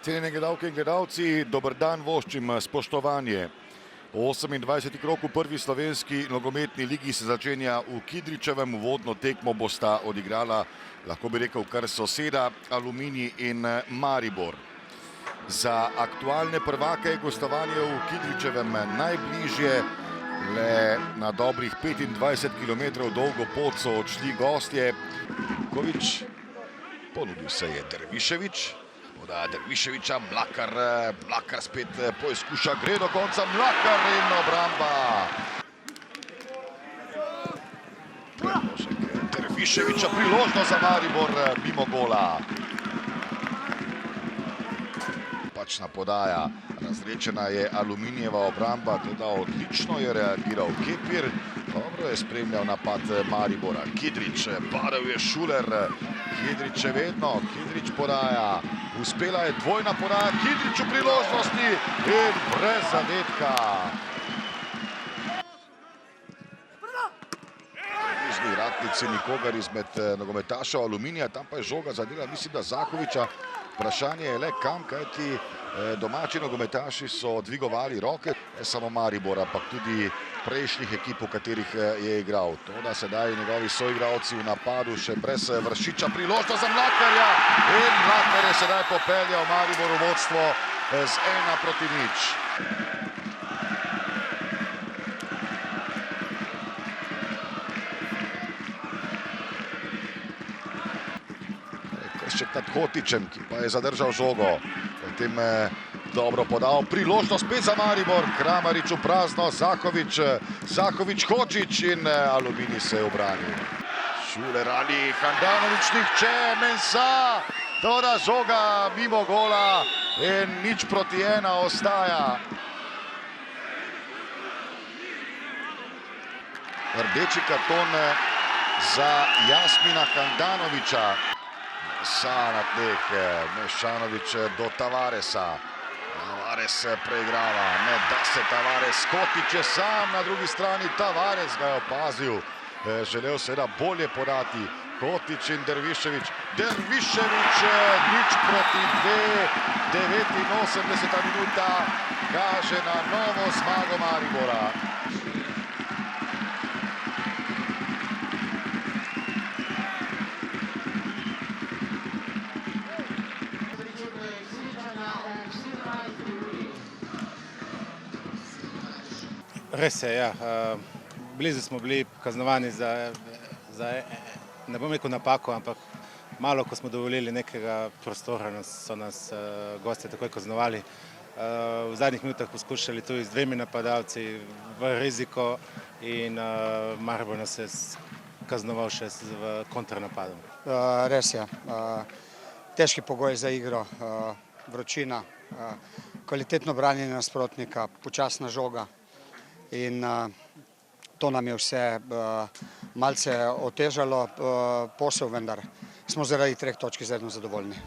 Cenjene gledalke in gledalci, dober dan voščim, spoštovanje. 28. krog v prvi slovenski nogometni ligi se začenja v Kidričevem. Uvodno tekmo bosta odigrala, lahko bi rekel, kar soseda Aluminij in Maribor. Za aktualne prvake je gostovanje v Kidričevem najbližje. Le na dobrih 25 km dolgo pot so odšli gostje. Kovič, ponudil se je Dervišević. Podaja Derviševića, Mlakar spet poizkuša, gre do konca Mlakar in obramba. Predložek Derviševića, priložnost za Maribor mimo gola. Pačna podaja, razrečena je Aluminijeva obramba, teda odlično je reagiral Kepir. Dobro je spremljal napad Maribora. Kidrič, padel je Šuler. Kidrič je vedno, Kidrič podaja. Uspela je dvojna podaja, Kidrič v priložnosti in brez zadetka. Bližnji ratnici nikogar izmed nogometašev Aluminija, tam pa je žoga zadela, mislim, da Zahovića. Vprašanje je le kam, kajti domači nogometaši so dvigovali roke, ne samo Maribor, ampak tudi prejšnjih ekip, v katerih je igral. To, da sedaj njegovi soigralci v napadu še brez Vršiča, priložnost za Mlakarja in Mlakar je sedaj popeljal Maribor v vodstvo z 1-0. Kršček nad Hotičem, ki pa je zadržal žogo. Potem dobro podal, priložnost spet za Maribor, Kramarič v prazno, Zahović, Hočić in Aluminij se je obranil. Šuler ali Handanović, nihče, Mensah, toda žoga mimo gola in 0-1 ostaja. Rdeči karton za Jasmina Handanovića. Na tleh, Mešanović do Tavaresa. Tavares preigrava, ne da se Tavares. Kotić je sam na drugi strani, Tavares ga je opazil. Želel seveda bolje podati. Kotić in Dervišević. Dervišević 0-2, 89. minuta kaže na novo zmago Maribora. Res je, ja. Blizu smo bili kaznovani za, ne bom rekel napako, ampak malo, ko smo dovolili nekega prostora, so nas gostje takoj kaznovali. V zadnjih minutah poskušali tudi z dvemi napadalci v riziko in Maribor nas je kaznoval še v kontranapadom. Res je. Težki pogoj za igro, vročina, kvalitetno branjenje nasprotnika, počasna žoga. In to nam je vse malce otežalo posel, vendar smo zaradi 3 točk izredno zadovoljni.